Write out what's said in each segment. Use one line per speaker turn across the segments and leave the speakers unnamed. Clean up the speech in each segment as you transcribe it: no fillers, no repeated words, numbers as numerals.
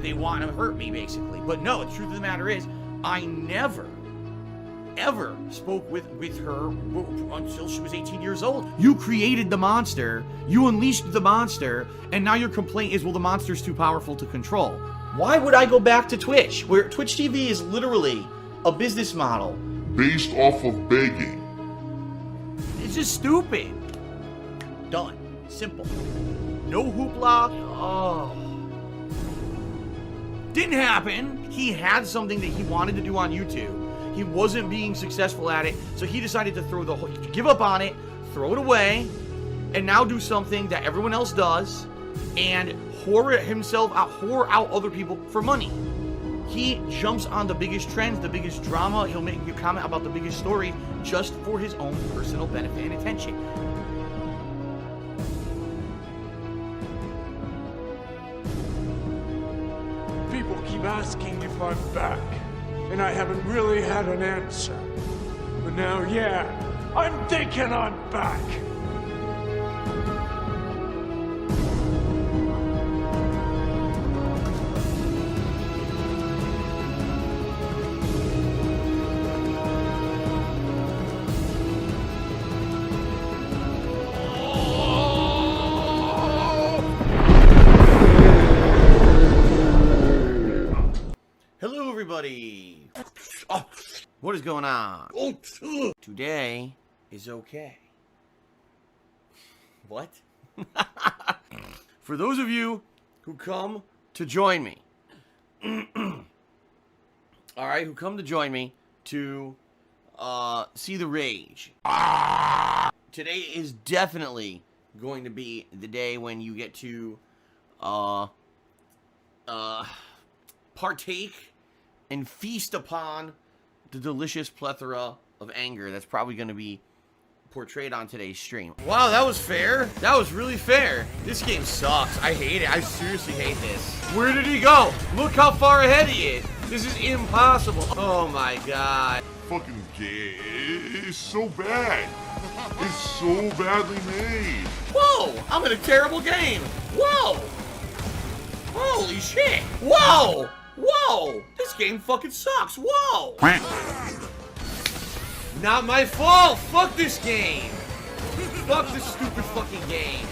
They want to hurt me, basically. But no, the truth of the matter is, I never, ever spoke with her until she was 18 years old. You created the monster, you unleashed the monster, and now your complaint is, well, the monster's too powerful to control. Why would I go back to Twitch, where Twitch TV is literally a business model
based off of begging?
It's just stupid. Done. Simple. No hoopla. Oh. Didn't happen. He had something that he wanted to do on YouTube. He wasn't being successful at it, so he decided to give up on it, throw it away, and now do something that everyone else does, and whore out other people for money. He jumps on the biggest trends, the biggest drama. He'll make you comment about the biggest story just for his own personal benefit and attention.
People keep asking if I'm back, and I haven't really had an answer. But now, yeah, I'm thinking I'm back.
Everybody, oh, what is going on? Today is okay. What? For those of you who come to join me, all right, who come to join me to see the rage. Today is definitely going to be the day when you get to partake and feast upon the delicious plethora of anger that's probably going to be portrayed on today's stream. Wow, that was fair. That was really fair. This game sucks. I hate it. I seriously hate this. Where did he go? Look how far ahead he is. This is impossible. Oh my god.
Fucking gay. It's so bad. It's so badly made.
Whoa, I'm in a terrible game. Whoa. Holy shit. Whoa. Whoa! This game fucking sucks! Whoa! Not my fault! Fuck this game! Fuck this stupid fucking game!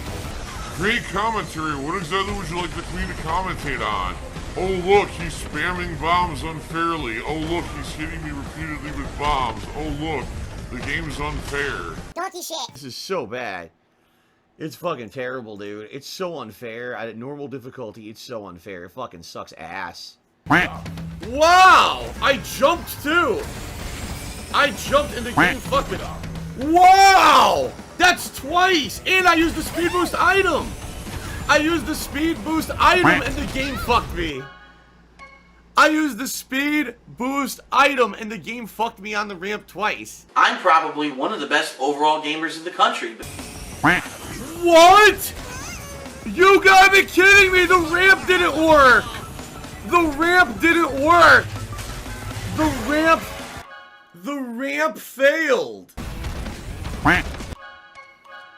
Great commentary. What exactly would you like the queen to commentate on? Oh look, he's spamming bombs unfairly. Oh look, he's hitting me repeatedly with bombs. Oh look, the game's unfair.
Donkey shit!
This is so bad. It's fucking terrible, dude. It's so unfair. At normal difficulty, it's so unfair. It fucking sucks ass. Wow! I jumped too! I jumped and the game fucked it up. Wow! That's twice! And I used the speed boost item! I used the speed boost item and the game fucked me. I used the speed boost item and the game fucked me on the ramp twice. I'm probably one of the best overall gamers in the country. What? You gotta be kidding me! The ramp didn't work! The ramp didn't work! The ramp failed!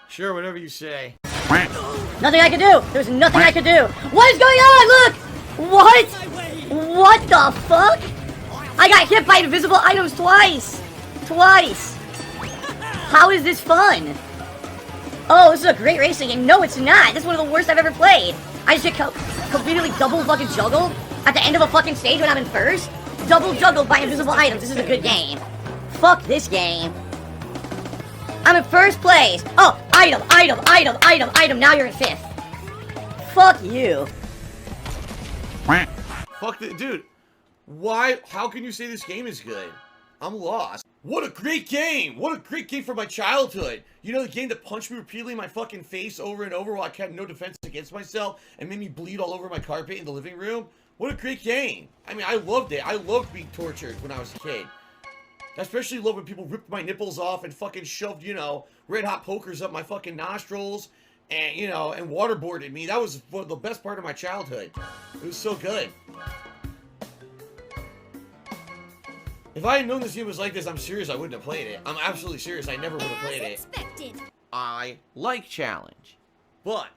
Sure, whatever you say.
Nothing I could do! There's nothing I could do! What is going on? Look! What? What the fuck? I got hit by invisible items twice! Twice! How is this fun? Oh, this is a great racing game. No, it's not. This is one of the worst I've ever played. I just get completely double fucking juggled at the end of a fucking stage when I'm in first. Double juggled by invisible items. This is a good game. Fuck this game. I'm in first place. Oh, item. Now you're in fifth. Fuck you.
Fuck the dude. Why? How can you say this game is good? I'm lost. What a great game! What a great game for my childhood! You know, the game that punched me repeatedly in my fucking face over and over while I kept no defense against myself and made me bleed all over my carpet in the living room? What a great game! I mean, I loved it. I loved being tortured when I was a kid. I especially loved when people ripped my nipples off and fucking shoved, you know, red hot pokers up my fucking nostrils and, you know, and waterboarded me. That was the best part of my childhood. It was so good. If I had known this game was like this, I'm serious, I wouldn't have played it. I'm absolutely serious, I never would have played it. I like challenge. But,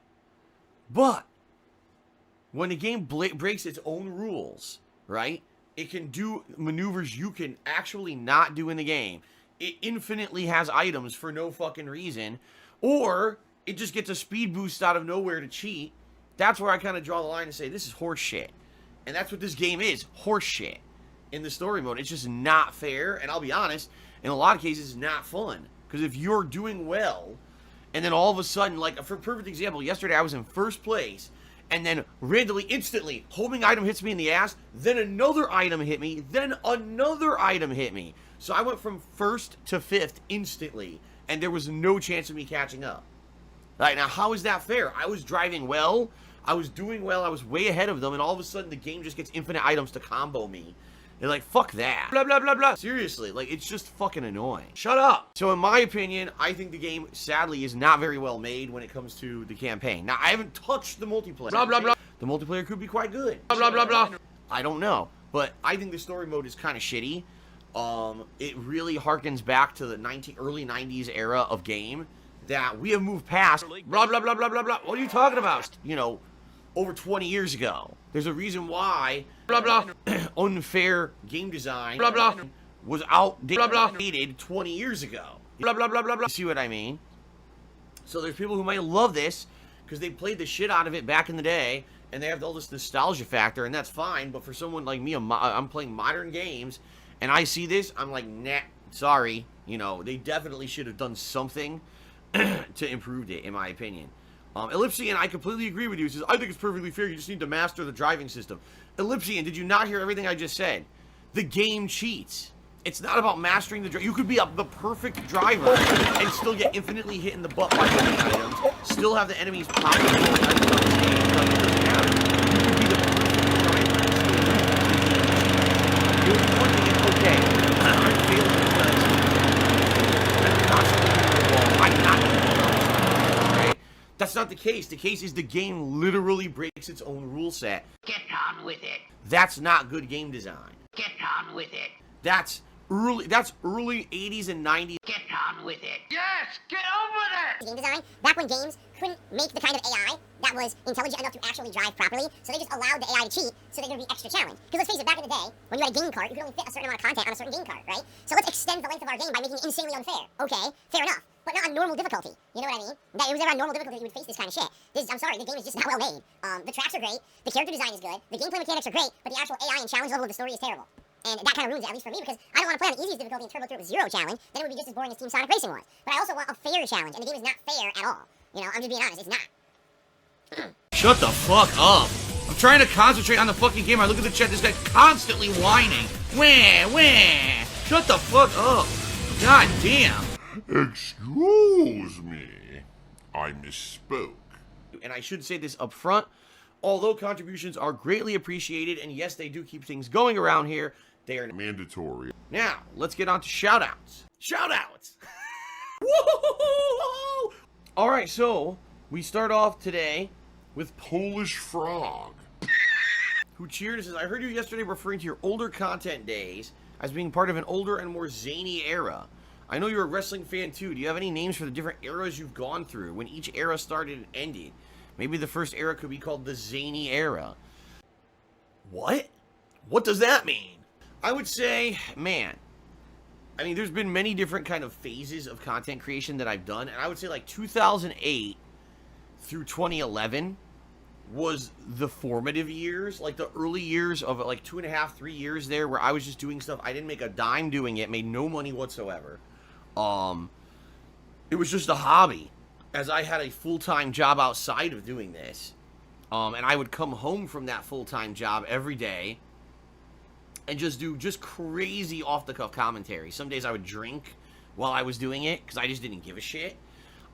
when the game breaks its own rules, right? It can do maneuvers you can actually not do in the game. It infinitely has items for no fucking reason. Or it just gets a speed boost out of nowhere to cheat. That's where I kind of draw the line and say, this is horse shit. And that's what this game is, horse shit. In the story mode, it's just not fair. And I'll be honest, in a lot of cases, it's not fun. Because if you're doing well, and then all of a sudden, like, for a perfect example, yesterday I was in first place, and then randomly, instantly, homing item hits me in the ass, then another item hit me, then another item hit me. So I went from first to fifth instantly, and there was no chance of me catching up. Right, now how is that fair? I was driving well, I was doing well, I was way ahead of them, and all of a sudden the game just gets infinite items to combo me. They're like, fuck that. Blah, blah, blah, blah. Seriously, like, it's just fucking annoying. Shut up. So in my opinion, I think the game, sadly, is not very well made when it comes to the campaign. Now, I haven't touched the multiplayer. Blah, blah, blah. The multiplayer could be quite good. Blah, blah, blah, blah. I don't know. But I think the story mode is kind of shitty. It really harkens back to the early 90s era of game that we have moved past. Blah, blah, blah, blah, blah, blah. What are you talking about? You know, over 20 years ago. There's a reason why blah blah unfair game design blah blah was outdated blah blah 20 years ago. Blah blah blah blah blah. See what I mean? So there's people who might love this because they played the shit out of it back in the day and they have all this nostalgia factor, and that's fine. But for someone like me, I'm playing modern games and I see this, I'm like, nah, sorry. You know, they definitely should have done something to improve it, in my opinion. Ellipsian, I completely agree with you. He says, I think it's perfectly fair. You just need to master the driving system. Ellipsian, did you not hear everything I just said? The game cheats. It's not about mastering the drive. You could be the perfect driver and still get infinitely hit in the butt by hitting items. Still have the enemies popping up on the stage. It doesn't matter. You could be the perfect driver and still lose. It was one thing, it's okay. I'm failing because I'm constantly hitting the wall. I'm not hitting the wall. That's not the case. The case is the game literally breaks its own rule set.
Get on with it.
That's not good game design.
Get on with it.
That's early 80s and 90s.
Get on with it. Yes, get on with it.
Game design, back when games couldn't make the kind of AI that was intelligent enough to actually drive properly, so they just allowed the AI to cheat so that there would be extra challenge. Because let's face it, back in the day, when you had a game cart, you could only fit a certain amount of content on a certain game cart, right? So let's extend the length of our game by making it insanely unfair. Okay, fair enough. But not on normal difficulty. You know what I mean? That it was ever on normal difficulty you would face this kind of shit. I'm sorry, the game is just not well made. The tracks are great, the character design is good, the gameplay mechanics are great, but the actual AI and challenge level of the story is terrible. And that kind of ruins it, at least for me, because I don't want to play on the easiest difficulty and turbo through it with 0 challenge, then it would be just as boring as Team Sonic Racing was. But I also want a fair challenge, and the game is not fair at all. You know, I'm just being honest, it's not.
Shut the fuck up. I'm trying to concentrate on the fucking game. I look at the chat, this guy's constantly whining. Wah, wah. Shut the fuck up. God damn.
Excuse me. I misspoke.
And I should say this up front. Although contributions are greatly appreciated, and yes, they do keep things going around here, they are
Mandatory.
Now, let's get on to shoutouts. Shoutouts! Woo! Alright, so we start off today with
Polish Frog,
who cheered and says, I heard you yesterday referring to your older content days as being part of an older and more zany era. I know you're a wrestling fan too. Do you have any names for the different eras you've gone through, when each era started and ended? Maybe the first era could be called the zany era. What? What does that mean? I would say, man, I mean, there's been many different kind of phases of content creation that I've done, and I would say like 2008 through 2011 was the formative years, like the early years of like 2.5, 3 years there where I was just doing stuff. I didn't make a dime doing it, made no money whatsoever. It was just a hobby, as I had a full-time job outside of doing this. And I would come home from that full-time job every day and just do crazy off-the-cuff commentary. Some days I would drink while I was doing it because I just didn't give a shit.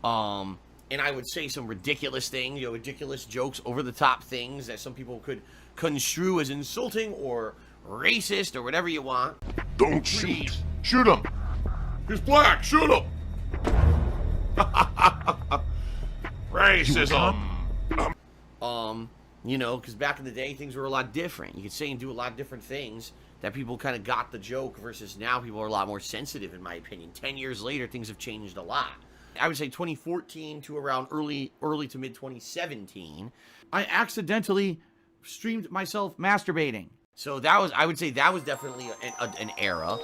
And I would say some ridiculous things, you know, ridiculous jokes, over-the-top things that some people could construe as insulting or racist or whatever you want.
Don't shoot. Shoot him. He's black. Shoot him. Racism.
You know, because back in the day, things were a lot different. You could say and do a lot of different things that people kind of got the joke, versus now people are a lot more sensitive, in my opinion. 10 years later, things have changed a lot. I would say 2014 to around early to mid 2017, I accidentally streamed myself masturbating. So that was, I would say that was definitely an era.